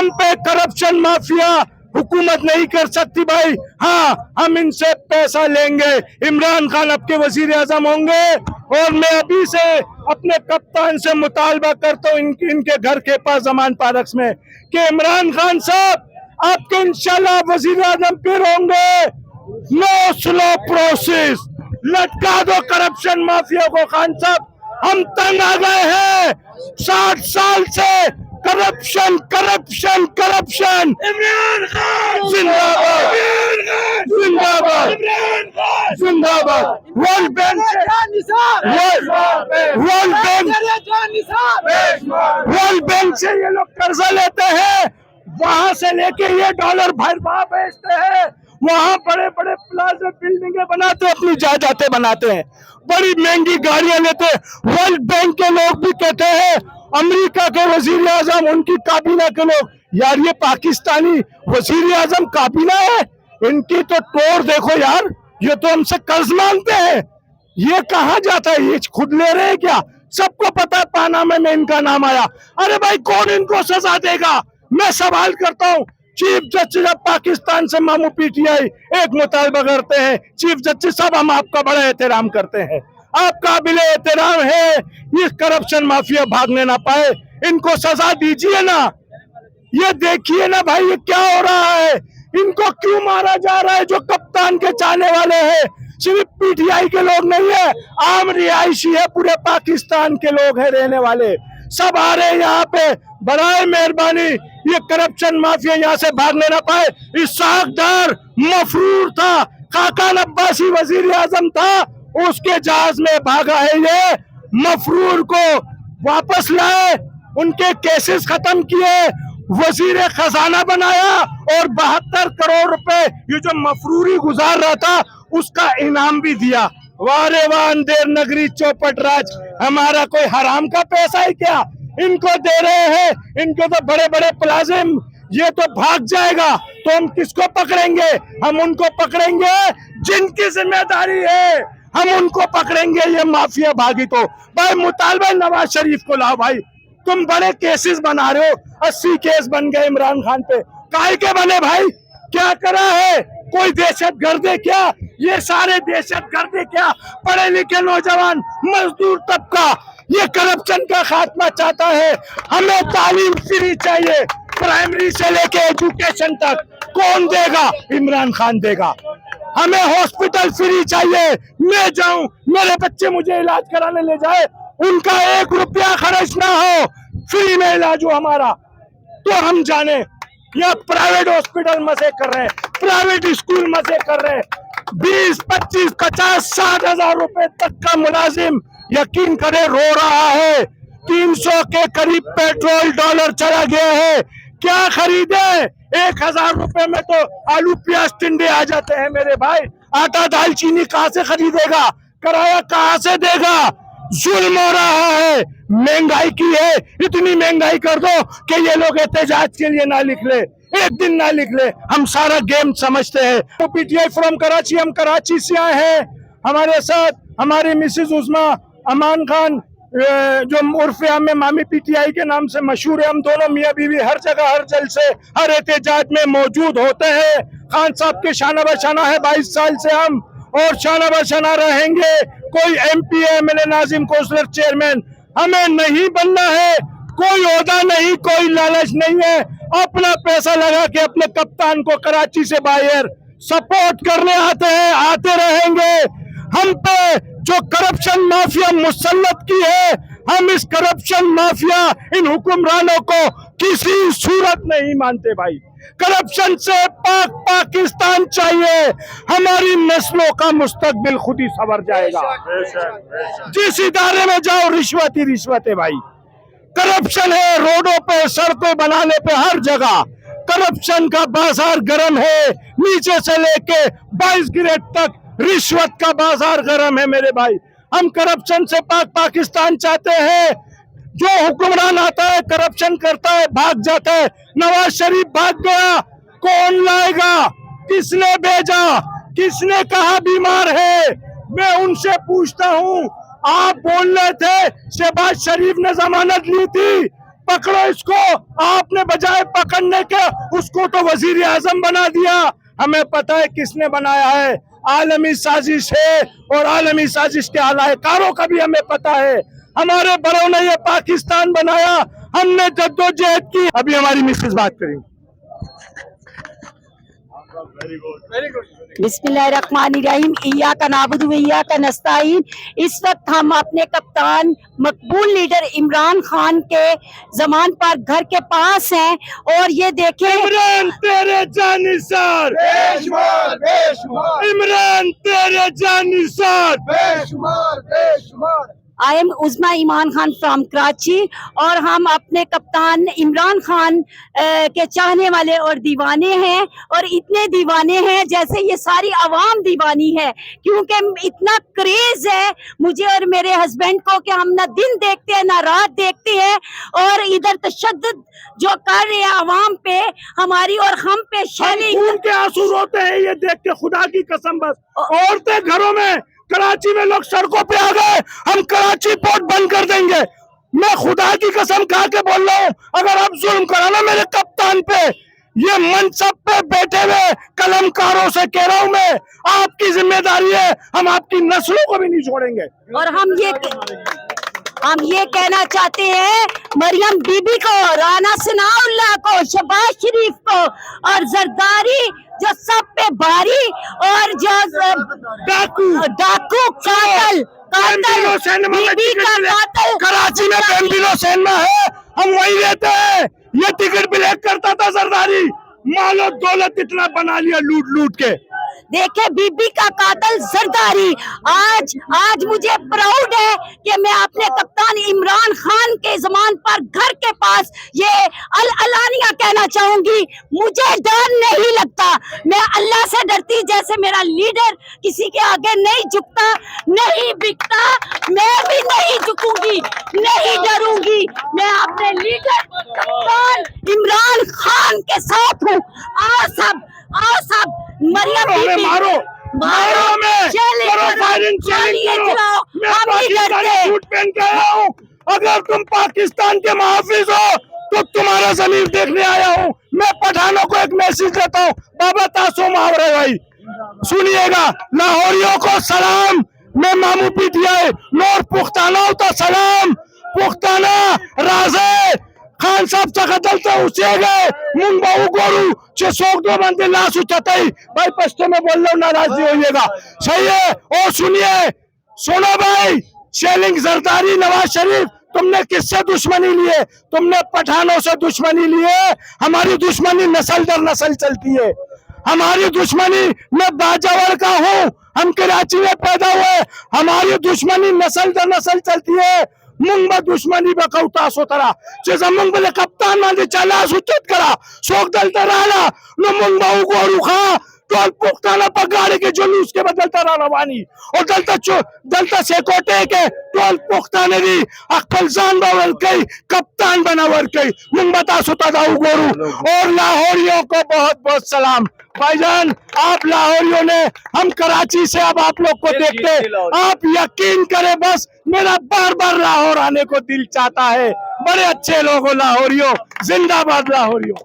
हम पे corruption mafia हुकूमत नहीं कर सकती भाई। हाँ, हम इनसे पैसा लेंगे। इमरान खान आपके वजीर आजम होंगे और मैं अभी से अपने कप्तान से मुतालबा करता हूँ इनके घर के पास जमान पार्क में कि इमरान खान साहब आपके इंशाल्लाह वजीर आजम फिर होंगे। नो स्लो प्रोसेस, लटका दो करप्शन माफिया को। खान साहब हम तंग आ गए हैं 60 साल से। Corruption corruption corruption. Imran Khan जिंदाबाद, जिंदाबाद, जिंदाबाद। वर्ल्ड बैंक से ये लोग कर्जा लेते हैं, वहां से लेके ये डॉलर भरवा बेचते हैं, वहां बड़े बड़े प्लाजा बिल्डिंगें बनाते हैं, अपनी जायदादें बनाते हैं, बड़ी महंगी गाड़ियां लेते हैं। वर्ल्ड बैंक के लोग भी कहते हैं, अमेरिका के वजीर आजम, उनकी काबीना के लोग, यार ये पाकिस्तानी वजीर आजम काबीना है, इनकी तो टोर देखो यार, ये तो हमसे कर्ज मांगते हैं। ये कहाँ जाता है, ये खुद ले रहे हैं क्या? सबको पता है पानामा में इनका नाम आया। अरे भाई कौन इनको सजा देगा? मैं सवाल करता हूँ। चीफ जस्टिस ऑफ पाकिस्तान से मामू पीटीआई एक मुतालबा करते हैं, चीफ जस्टिस साहब हम आपका बड़ा एहतराम करते हैं, आप काबिल एहतराम है, ये करप्शन माफिया भागने ना पाए, इनको सजा दीजिए ना। ये देखिए ना भाई ये क्या हो रहा है, इनको क्यों मारा जा रहा है? जो कप्तान के चाहने वाले हैं, सिर्फ पीटीआई के लोग नहीं है, आम रिहायशी है, पूरे पाकिस्तान के लोग हैं रहने वाले, सब आ रहे हैं यहाँ पे। बराए मेहरबानी ये करप्शन माफिया यहाँ से भागने ना पाए। इस्हाक डार मफरूर था, खाकान अब्बासी वजीर आजम था, उसके जहाज में भागा है। ये मफरूर को वापस लाए, उनके केसेस खत्म किए, वजीर खजाना बनाया और 72 करोड़ रुपए ये जो मफरूरी गुजार रहा था उसका इनाम भी दिया। वारे वाह अंधेर नगरी चौपट राज, हमारा कोई हराम का पैसा है क्या? इनको दे रहे हैं, इनको तो बड़े बड़े प्लाजे, ये तो भाग जाएगा तो हम किसको पकड़ेंगे? हम उनको पकड़ेंगे जिनकी जिम्मेदारी है, हम उनको पकड़ेंगे। ये माफिया भागी तो भाई मुतालबा नवाज शरीफ को लाओ भाई, तुम बड़े केसेस बना रहे हो, 80 केस बन गए इमरान खान पे, काहे के बने भाई? क्या करा है? कोई दहशतगर्द है क्या? ये सारे दहशतगर्द है क्या? पढ़े लिखे नौजवान मजदूर तबका ये करप्शन का खात्मा चाहता है। हमें तालीम फ्री चाहिए, प्राइमरी से लेके एजुकेशन तक। कौन देगा? इमरान खान देगा। हमें हॉस्पिटल फ्री चाहिए, मैं जाऊं मेरे बच्चे मुझे इलाज कराने ले जाए, उनका 1 रुपया खर्च ना हो, फ्री में इलाज हो हमारा, तो हम जाने। या प्राइवेट हॉस्पिटल मजे कर रहे हैं, प्राइवेट स्कूल मजे कर रहे हैं, 20, 25, 50, 60 हजार रुपए तक का मुलाजिम यकीन करे रो रहा है। 300 के करीब पेट्रोल डॉलर चला गया है, क्या खरीदे? 1000 रुपए में तो आलू प्याज टिंडे आ जाते हैं मेरे भाई। आटा दाल चीनी कहाँ से खरीदेगा? किराया कहाँ से देगा? जुल्म हो रहा है, महंगाई की है, इतनी महंगाई कर दो कि ये लोग एहतजाज के लिए ना लिख ले, एक दिन ना लिख ले, हम सारा गेम समझते हैं। तो पीटीआई फ्रॉम कराची, हम कराची से आए हैं, हमारे साथ हमारी मिसेज उस्मा अमान खान जो उर्फे में मामी पीटीआई के नाम से मशहूर है। हम दोनों मियाँ बीवी हर जगह हर जलसे हर एहतजाज में मौजूद होते हैं। खान साहब के शाना बशाना है 22 साल से हम, और शाना बशाना रहेंगे। कोई एमपी एमएलए नाजिम कौंसलर चेयरमैन हमें नहीं बनना है, कोई ओहदा नहीं, कोई लालच नहीं है, अपना पैसा लगा के अपने कप्तान को कराची से बाहर सपोर्ट करने आते हैं, आते रहेंगे। हम पे जो करप्शन माफिया मुसल्लत की है, हम इस करप्शन माफिया इन हुक्मरानों को किसी सूरत नहीं मानते भाई। करप्शन से पाकिस्तान चाहिए, हमारी नस्लों का मुस्तकबिल खुद ही संवर जाएगा। जिस इदारे में जाओ रिश्वत ही रिश्वत है भाई, करप्शन है रोडों पे, सड़कों बनाने पे, हर जगह करप्शन का बाजार गर्म है, नीचे से लेके 22 ग्रेड तक रिश्वत का बाजार गर्म है मेरे भाई। हम करप्शन से पाकिस्तान चाहते हैं। जो हुक्मरान आता है करप्शन करता है भाग जाता है। नवाज शरीफ भाग गया, कौन लाएगा? किसने भेजा? किसने कहा बीमार है? मैं उनसे पूछता हूं। आप बोल रहे थे शहबाज शरीफ ने जमानत ली थी, पकड़ो इसको। आपने बजाय पकड़ने के उसको तो वजीर आजम बना दिया। हमें पता है किसने बनाया है, आलमी साजिश है, और आलमी साजिश के अलाकारों का भी हमें पता है। हमारे बड़ों ने ये पाकिस्तान बनाया, हमने जद्दोजहद की। अभी हमारी मिसेस बात करेंगी। बिस्मिल्लाहिर्रहमानिर्रहीम, इय्याका नअबुदु व इय्याका नस्तईन। इस वक्त हम अपने कप्तान मकबूल लीडर इमरान खान के जमान पर घर के पास हैं, और ये देखें इमरान तेरे जानिसार, बेशुमार बेशुमार इमरान तेरे जानिसार। बेशुमार बेशुमार। I am Uzma Iman Khan from Karachi, और हम अपने कप्तान इमरान खान के चाहने वाले और दीवाने हैं, और इतने दीवाने हैं जैसे ये सारी आवाम दीवानी है, क्योंकि इतना क्रेज है मुझे और मेरे हस्बैंड को कि हम ना दिन देखते हैं ना रात देखते हैं, और इधर तशद्दुद जो कर रहे हैं आवाम पे हमारी और हम पे शेलिंग। खून के आंसू रोते हैं ये देख के, खुदा की कसम। बस औरतें घरों में, कराची में लोग सड़कों पे आ गए, हम कराची पोर्ट बंद कर देंगे। मैं खुदा की कसम खा के बोल रहा हूँ, अगर आप जुल्म करा ना मेरे कप्तान पे, ये मनसब पे बैठे हुए कलमकारों से कह रहा हूँ मैं, आपकी जिम्मेदारी है, हम आपकी नस्लों को भी नहीं छोड़ेंगे। और हम ये कहना चाहते हैं मरियम बीबी को, राना सनाउल्लाह को, शहबाज शरीफ को, और जरदारी जो सब पे भारी, और जो डाकू कातल बीबी का कातल कराची में बेम्बिलो सेन में है, हम वही रहते हैं। ये टिकट ब्लैक करता था जरदारी, मालो दौलत इतना बना लिया लूट लूट के। देखे बीबी का कातल जरदारी। आज मुझे प्राउड है कि मैं अपने कप्तान इमरान खान के जमान पर घर के पास ये अलानिया कहना चाहूंगी, मुझे डर नहीं लगता, मैं अल्लाह से डरती। जैसे मेरा लीडर किसी के आगे नहीं झुकता, नहीं बिकता, मैं भी नहीं झुकूंगी, नहीं डरूंगी। मैं अपने लीडर कप्तान इमरान खान के साथ हूँ। आओ सब मरियम बीबी मारो मैं, करो फायरिंग, चैलेंज करो। मैं पाकिस्तानी सूट पहन के आया हूँ, अगर तुम पाकिस्तान के मुहाफिज हो तो तुम्हारा जमीर देखने आया हूँ। मैं पठानों को एक मैसेज देता हूँ, बाबा तासो मुहावरे भाई सुनिएगा। लाहौरियों को सलाम, मैं मामू पीटीआई नोर पुख्ताना तो सलाम, पुख्ताना राजे खान साहब चलते उसे गए मुंग बहु गोरू छे सोख दो बंदे लाश उचताई। भाई पश्तो में बोल लो, नाराज नहीं होइएगा, सही है। और सुनो भाई, शेलिंग जरदारी नवाज शरीफ, तुमने किससे दुश्मनी लिए? तुमने पठानों से दुश्मनी लिए। हमारी दुश्मनी नस्ल दर नस्ल चलती है, हमारी दुश्मनी, मैं बाजावर का हूँ, हम कराची में पैदा हुए, हमारी दुश्मनी नस्ल दर नस्ल चलती है। मुंग में दुश्मनी बकौता सोतरा जैसा मुंग में कप्तान मांदे चला सुचित करा शोक दलता रहना नो मुंग बहु गोरू खा टोल पुख्ताना पर गाड़ी के जुलूस के बदलता रहा वानी, और दलता सेकोटे के टोल पुख्ताने दी अक्कल जान बावल कई कप्तान बनावर कई मुंग बता सुता दाऊ गोरू। और लाहौरियों को बहुत बहुत सलाम भाईजान, आप लाहौरियों ने, हम कराची से अब आप लोग को देखते, आप यकीन करें बस मेरा बार बार लाहौर आने को दिल चाहता है। बड़े अच्छे लोगों लाहौरियों, जिंदाबाद लाहौरियों।